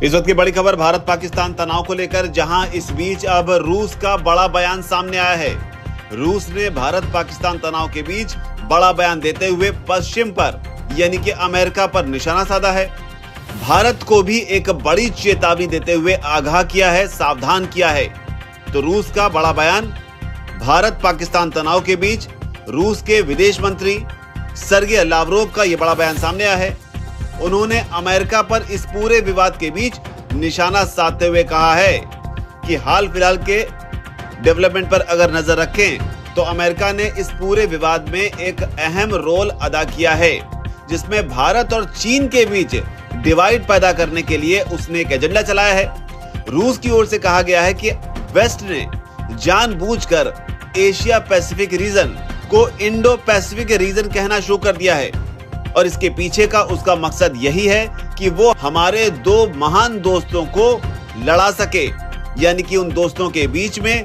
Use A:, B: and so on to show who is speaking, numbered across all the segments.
A: इस वक्त की बड़ी खबर भारत पाकिस्तान तनाव को लेकर, जहां इस बीच अब रूस का बड़ा बयान सामने आया है। रूस ने भारत पाकिस्तान तनाव के बीच बड़ा बयान देते हुए पश्चिम पर यानी कि अमेरिका पर निशाना साधा है। भारत को भी एक बड़ी चेतावनी देते हुए आगाह किया है, सावधान किया है। तो रूस का बड़ा बयान, भारत पाकिस्तान तनाव के बीच रूस के विदेश मंत्री सर्गेई लावरोव का यह बड़ा बयान सामने आया है। उन्होंने अमेरिका पर इस पूरे विवाद के बीच निशाना साधते हुए कहा है कि हाल फिलहाल के डेवलपमेंट पर अगर नजर रखें तो अमेरिका ने इस पूरे विवाद में एक अहम रोल अदा किया है, जिसमें भारत और चीन के बीच डिवाइड पैदा करने के लिए उसने एक एजेंडा चलाया है। रूस की ओर से कहा गया है कि वेस्ट ने जानबूझकर एशिया पैसिफिक रीजन को इंडो पैसिफिक रीजन कहना शुरू कर दिया है, और इसके पीछे का उसका मकसद यही है कि वो हमारे दो महान दोस्तों को लड़ा सके, यानी कि उन दोस्तों के बीच में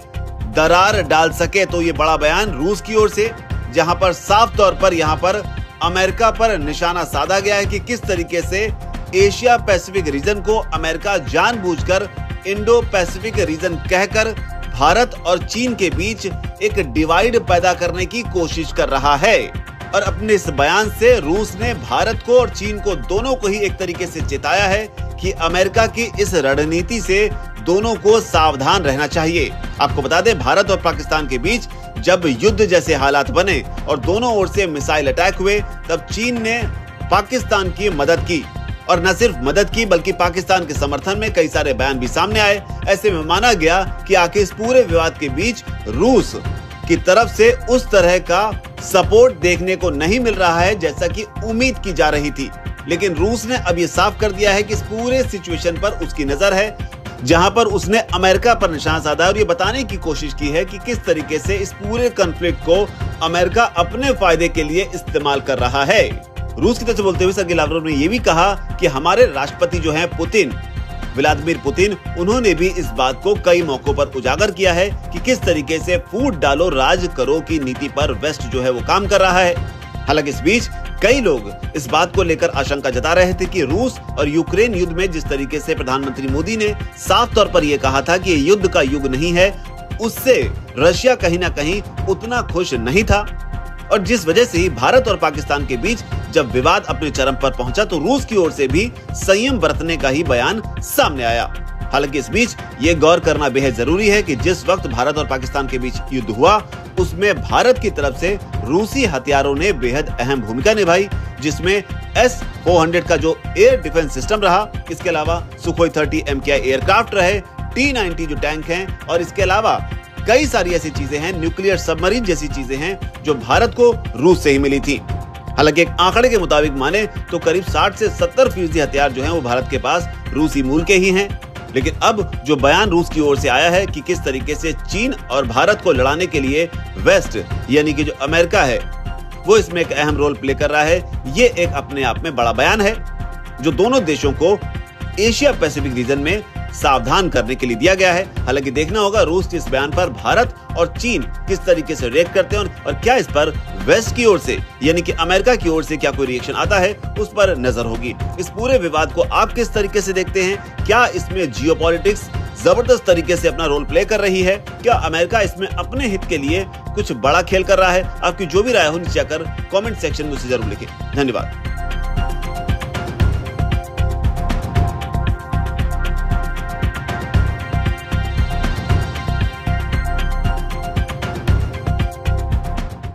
A: दरार डाल सके। तो ये बड़ा बयान रूस की ओर से, जहां पर साफ तौर पर यहां पर अमेरिका पर निशाना साधा गया है कि किस तरीके से एशिया पैसिफिक रीजन को अमेरिका जानबूझकर इंडो पैसिफिक रीजन कहकर भारत और चीन के बीच एक डिवाइड पैदा करने की कोशिश कर रहा है। और अपने इस बयान से रूस ने भारत को और चीन को दोनों को ही एक तरीके से चेताया है कि अमेरिका की इस रणनीति से दोनों को सावधान रहना चाहिए। आपको बता दें, भारत और पाकिस्तान के बीच जब युद्ध जैसे हालात बने और दोनों ओर से मिसाइल अटैक हुए, तब चीन ने पाकिस्तान की मदद की, और न सिर्फ मदद की बल्कि पाकिस्तान के समर्थन में कई सारे बयान भी सामने आए। ऐसे में माना गया कि आखिर इस पूरे विवाद के बीच रूस की तरफ से उस तरह का सपोर्ट देखने को नहीं मिल रहा है जैसा कि उम्मीद की जा रही थी। लेकिन रूस ने अब ये साफ कर दिया है कि इस पूरे सिचुएशन पर उसकी नजर है, जहां पर उसने अमेरिका पर निशाना साधा और ये बताने की कोशिश की है कि किस तरीके से इस पूरे कॉन्फ्लिक्ट को अमेरिका अपने फायदे के लिए इस्तेमाल कर रहा है। रूस की तरफ से बोलते हुए सर्गेई लावरोव ने यह भी कहा कि हमारे राष्ट्रपति जो हैं व्लादिमीर पुतिन, उन्होंने भी इस बात को कई मौकों पर उजागर किया है कि किस तरीके से फूट डालो राज करो की नीति पर वेस्ट जो है वो काम कर रहा है। हालांकि इस बीच कई लोग इस बात को लेकर आशंका जता रहे थे कि रूस और यूक्रेन युद्ध में जिस तरीके से प्रधानमंत्री मोदी ने साफ तौर पर यह कहा था कि ये युद्ध का युग नहीं है, उससे रशिया कहीं ना कहीं उतना खुश नहीं था, और जिस वजह से ही भारत और पाकिस्तान के बीच जब विवाद अपने चरम पर पहुंचा तो रूस की ओर से भी संयम बरतने का ही बयान सामने आया। हालांकि इस बीच ये गौर करना बेहद जरूरी है कि जिस वक्त भारत और पाकिस्तान के बीच युद्ध हुआ, उसमें भारत की तरफ से रूसी हथियारों ने बेहद अहम भूमिका निभाई, जिसमें S-400 का जो एयर डिफेंस सिस्टम रहा, इसके अलावा सुखोई 30 MKI एयरक्राफ्ट रहे, T-90 जो टैंक हैं, और इसके अलावा कई सारी ऐसी चीजें हैं, न्यूक्लियर सबमरीन जैसी चीजें हैं जो भारत को रूस से ही मिली थी। हालांकि एक आंकड़े के मुताबिक माने तो करीब 60 से 70% हथियार जो हैं वो भारत के पास रूसी मूल के ही हैं। लेकिन अब जो बयान रूस की ओर से आया है कि किस तरीके से चीन और भारत को लड़ाने के लिए वेस्ट यानी कि जो अमेरिका है वो इसमें एक अहम रोल प्ले कर रहा है, ये एक अपने आप में बड़ा बयान है जो दोनों देशों को एशिया पैसिफिक रीजन में सावधान करने के लिए दिया गया है। हालांकि देखना होगा रूस के इस बयान पर भारत और चीन किस तरीके से रिएक्ट करते हैं, और क्या इस पर वेस्ट की ओर से यानी कि अमेरिका की ओर से क्या कोई रिएक्शन आता है, उस पर नजर होगी। इस पूरे विवाद को आप किस तरीके से देखते हैं? क्या इसमें जियोपॉलिटिक्स जबरदस्त तरीके से अपना रोल प्ले कर रही है? क्या अमेरिका इसमें अपने हित के लिए कुछ बड़ा खेल कर रहा है? आपकी जो भी राय हो नीचे आकर कमेंट सेक्शन में उसे जरूर लिखें। धन्यवाद।